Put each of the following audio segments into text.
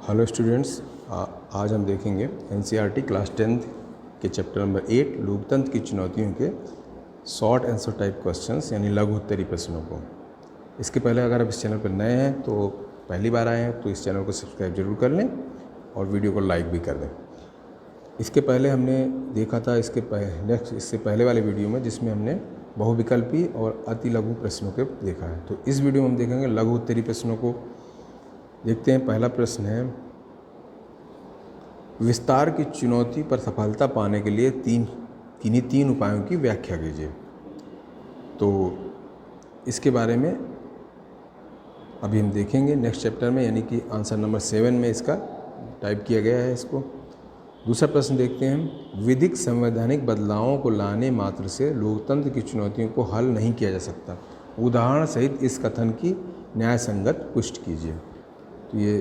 Hello students, आज हम देखेंगे एनसीईआरटी क्लास 10th के चैप्टर नंबर 8 लोकतंत्र की चुनौतियों के शॉर्ट आंसर टाइप क्वेश्चंस यानी लघु उत्तरीय प्रश्नों को। इसके पहले अगर आप इस चैनल पर नए हैं तो पहली बार आए हैं तो इस चैनल को सब्सक्राइब जरूर कर लें और वीडियो को लाइक भी कर दें। इसके पहले हमने देखा था इससे पहले वाले वीडियो में जिसमें हमने बहुविकल्पी और अति लघु प्रश्नों के देखा है। तो इस वीडियो में हम देखेंगे लघु उत्तरीय प्रश्नों को। देखते हैं, पहला प्रश्न है, विस्तार की चुनौती पर सफलता पाने के लिए किन्हीं तीन उपायों की व्याख्या कीजिए। तो इसके बारे में अभी हम देखेंगे नेक्स्ट चैप्टर में, यानी कि आंसर नंबर 7 में इसका टाइप किया गया है इसको। दूसरा प्रश्न देखते हैं, विधिक संवैधानिक बदलावों को लाने मात्र से लोकतंत्र की चुनौतियों को हल नहीं किया जा सकता, उदाहरण सहित इस कथन की न्यायसंगत पुष्टि कीजिए। तो ये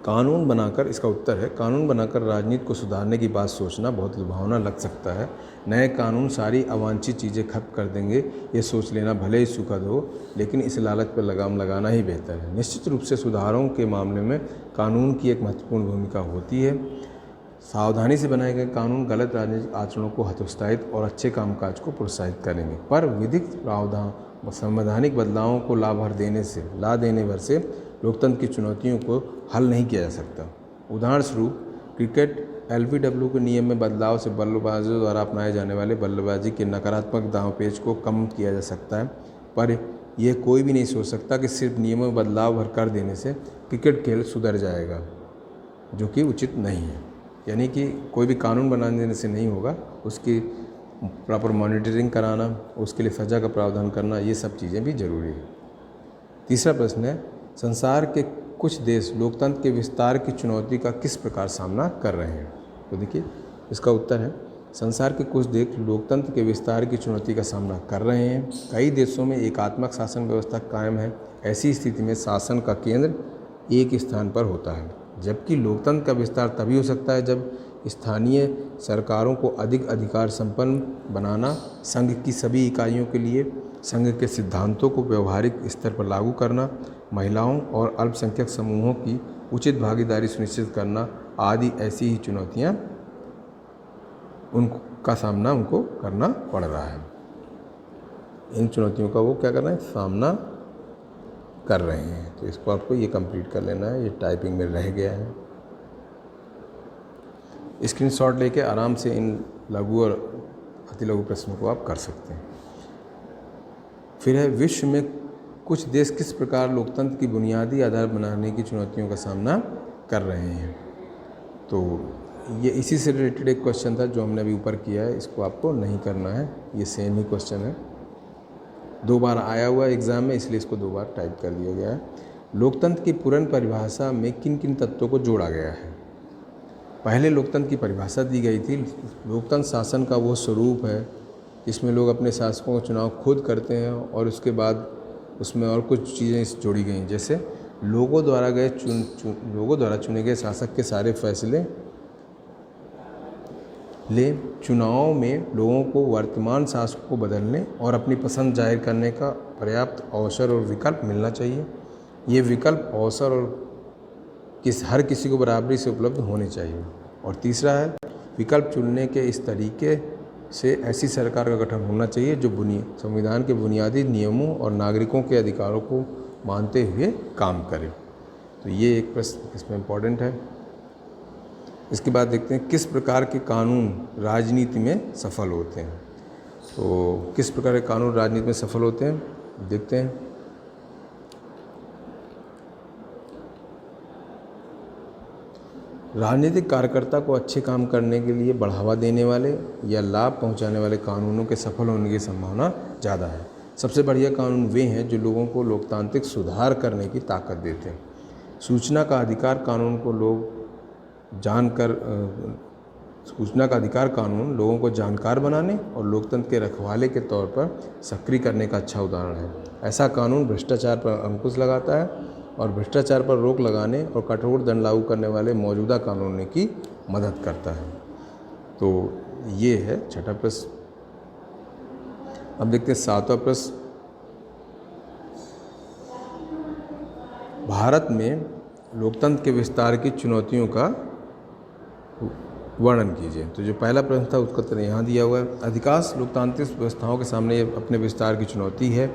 कानून बनाकर, इसका उत्तर है, कानून बनाकर राजनीति को सुधारने की बात सोचना बहुत लुभावना लग सकता है। नए कानून सारी अवांछित चीज़ें खत्म कर देंगे, ये सोच लेना भले ही सुखद हो, लेकिन इस लालच पर लगाम लगाना ही बेहतर है। निश्चित रूप से सुधारों के मामले में कानून की एक महत्वपूर्ण भूमिका होती है। सावधानी से बनाए गए कानून गलत राजनीतिक आचरणों को हतोत्साहित और अच्छे कामकाज को प्रोत्साहित करेंगे, पर विधिक प्रावधान संवैधानिक बदलावों को ला देने भर से लोकतंत्र की चुनौतियों को हल नहीं किया जा सकता। उदाहरण स्वरूप, क्रिकेट एलबीडब्ल्यू के नियम में बदलाव से बल्लेबाजों द्वारा अपनाए जाने वाले बल्लेबाजी के नकारात्मक दांवपेच को कम किया जा सकता है, पर यह कोई भी नहीं सोच सकता कि सिर्फ नियमों में बदलाव भर कर देने से क्रिकेट खेल सुधर जाएगा, जो कि उचित नहीं है। यानी कि कोई भी कानून बना देने से नहीं होगा, उसकी प्रॉपर मॉनिटरिंग कराना, उसके लिए सज़ा का प्रावधान करना, ये सब चीज़ें भी ज़रूरी है। तीसरा प्रश्न है, संसार के कुछ देश लोकतंत्र के विस्तार की चुनौती का किस प्रकार सामना कर रहे हैं। तो देखिए, इसका उत्तर है, संसार के कुछ देश लोकतंत्र के विस्तार की चुनौती का सामना कर रहे हैं। कई देशों में एकात्मक शासन व्यवस्था कायम है। ऐसी स्थिति में शासन का केंद्र एक स्थान पर होता है, जबकि लोकतंत्र का विस्तार तभी हो सकता है जब स्थानीय सरकारों को अधिक अधिकार संपन्न बनाना, संघ की सभी इकाइयों के लिए संघ के सिद्धांतों को व्यवहारिक स्तर पर लागू करना, महिलाओं और अल्पसंख्यक समूहों की उचित भागीदारी सुनिश्चित करना आदि ऐसी ही चुनौतियां उनका सामना उनको करना पड़ रहा है। इन चुनौतियों का वो क्या कर रहे हैं, सामना कर रहे हैं। तो इसको आपको ये कंप्लीट कर लेना है, ये टाइपिंग में रह गया है। स्क्रीनशॉट लेके आराम से इन लघु और अति लघु प्रश्नों को आप कर सकते हैं। फिर है, विश्व में कुछ देश किस प्रकार लोकतंत्र की बुनियादी आधार बनाने की चुनौतियों का सामना कर रहे हैं। तो ये इसी से रिलेटेड एक क्वेश्चन था जो हमने अभी ऊपर किया है, इसको आपको नहीं करना है, ये सेम ही क्वेश्चन है, 2 बार आया हुआ एग्ज़ाम में, इसलिए इसको 2 बार टाइप कर दिया गया है। लोकतंत्र की पूर्ण परिभाषा में किन किन तत्वों को जोड़ा गया है। पहले लोकतंत्र की परिभाषा दी गई थी, लोकतंत्र शासन का वो स्वरूप है जिसमें लोग अपने शासकों का चुनाव खुद करते हैं, और उसके बाद उसमें और कुछ चीज़ें जोड़ी गई, जैसे लोगों द्वारा चुने गए शासक के सारे फैसले चुनाव में लोगों को वर्तमान शासक को बदलने और अपनी पसंद जाहिर करने का पर्याप्त अवसर और विकल्प मिलना चाहिए। ये विकल्प, अवसर और हर किसी को बराबरी से उपलब्ध होने चाहिए। और तीसरा है, विकल्प चुनने के इस तरीके से ऐसी सरकार का गठन होना चाहिए जो संविधान के बुनियादी नियमों और नागरिकों के अधिकारों को मानते हुए काम करे। तो ये एक प्रश्न इसमें इम्पोर्टेंट है। इसके बाद देखते हैं, किस प्रकार के कानून राजनीति में सफल होते हैं। तो किस प्रकार के कानून राजनीति में सफल होते हैं, देखते हैं। राजनीतिक कार्यकर्ता को अच्छे काम करने के लिए बढ़ावा देने वाले या लाभ पहुंचाने वाले कानूनों के सफल होने की संभावना ज़्यादा है। सबसे बढ़िया कानून वे हैं जो लोगों को लोकतांत्रिक सुधार करने की ताकत देते हैं। सूचना का अधिकार कानून लोगों को जानकार बनाने और लोकतंत्र के रखवाले के तौर पर सक्रिय करने का अच्छा उदाहरण है। ऐसा कानून भ्रष्टाचार पर अंकुश लगाता है और भ्रष्टाचार पर रोक लगाने और कठोर दंड लागू करने वाले मौजूदा कानूनों की मदद करता है। तो ये है छठा प्रश्न। अब देखते हैं 7वां प्रश्न। भारत में लोकतंत्र के विस्तार की चुनौतियों का वर्णन कीजिए। तो जो पहला प्रश्न था उसका उत्तर यहाँ दिया हुआ है। अधिकांश लोकतांत्रिक व्यवस्थाओं के सामने अपने विस्तार की चुनौती है।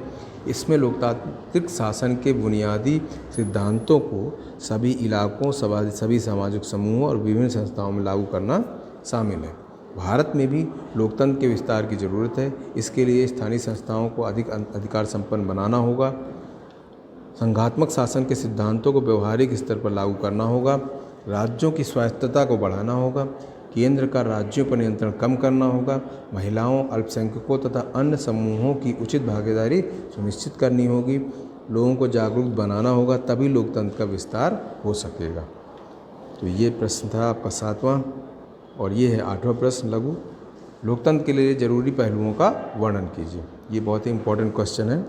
इसमें लोकतांत्रिक शासन के बुनियादी सिद्धांतों को सभी इलाकों, सभी सामाजिक समूहों और विभिन्न संस्थाओं में लागू करना शामिल है। भारत में भी लोकतंत्र के विस्तार की ज़रूरत है। इसके लिए स्थानीय संस्थाओं को अधिक अधिकार संपन्न बनाना होगा। संघात्मक शासन के सिद्धांतों को व्यवहारिक स्तर पर लागू करना होगा। राज्यों की स्वायत्तता को बढ़ाना होगा। केंद्र का राज्यों पर नियंत्रण कम करना होगा। महिलाओं, अल्पसंख्यकों तथा अन्य समूहों की उचित भागीदारी सुनिश्चित करनी होगी। लोगों को जागरूक बनाना होगा, तभी लोकतंत्र का विस्तार हो सकेगा। तो ये प्रश्न था आपका 7वां, और ये है 8वां प्रश्न। लघु लोकतंत्र के लिए जरूरी पहलुओं का वर्णन कीजिए। ये बहुत ही इंपॉर्टेंट क्वेश्चन है।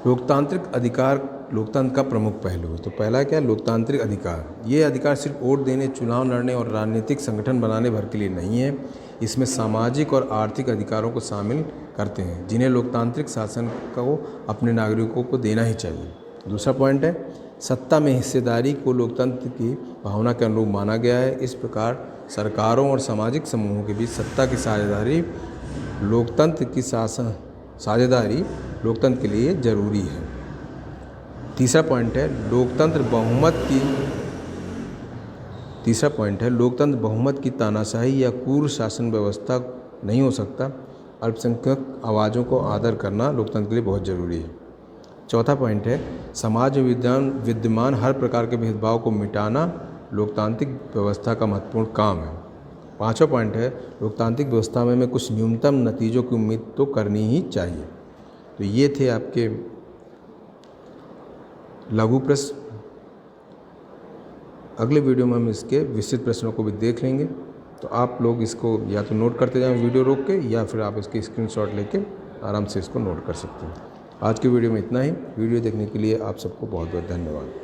लोकतांत्रिक अधिकार लोकतंत्र का प्रमुख पहलू है। तो पहला क्या है? लोकतांत्रिक अधिकार। ये अधिकार सिर्फ वोट देने, चुनाव लड़ने और राजनीतिक संगठन बनाने भर के लिए नहीं है। इसमें सामाजिक और आर्थिक अधिकारों को शामिल करते हैं, जिन्हें लोकतांत्रिक शासन को अपने नागरिकों को देना ही चाहिए। दूसरा पॉइंट है, सत्ता में हिस्सेदारी को लोकतंत्र की भावना के अनुरूप माना गया है। इस प्रकार सरकारों और सामाजिक समूहों के बीच सत्ता की साझेदारी लोकतंत्र के लिए जरूरी है। तीसरा पॉइंट है, लोकतंत्र बहुमत की तानाशाही या क्रूर शासन व्यवस्था नहीं हो सकता। अल्पसंख्यक आवाज़ों को आदर करना लोकतंत्र के लिए बहुत ज़रूरी है। चौथा पॉइंट है, समाज में विद्यमान हर प्रकार के भेदभाव को मिटाना लोकतांत्रिक व्यवस्था का महत्वपूर्ण काम है। पांचवा पॉइंट है, लोकतांत्रिक व्यवस्था में कुछ न्यूनतम नतीजों की उम्मीद तो करनी ही चाहिए। तो ये थे आपके लघु प्रश्न। अगले वीडियो में हम इसके विस्तृत प्रश्नों को भी देख लेंगे। तो आप लोग इसको या तो नोट करते जाएं वीडियो रोक के, या फिर आप इसकी स्क्रीनशॉट लेके आराम से इसको नोट कर सकते हैं। आज की वीडियो में इतना ही। वीडियो देखने के लिए आप सबको बहुत बहुत धन्यवाद।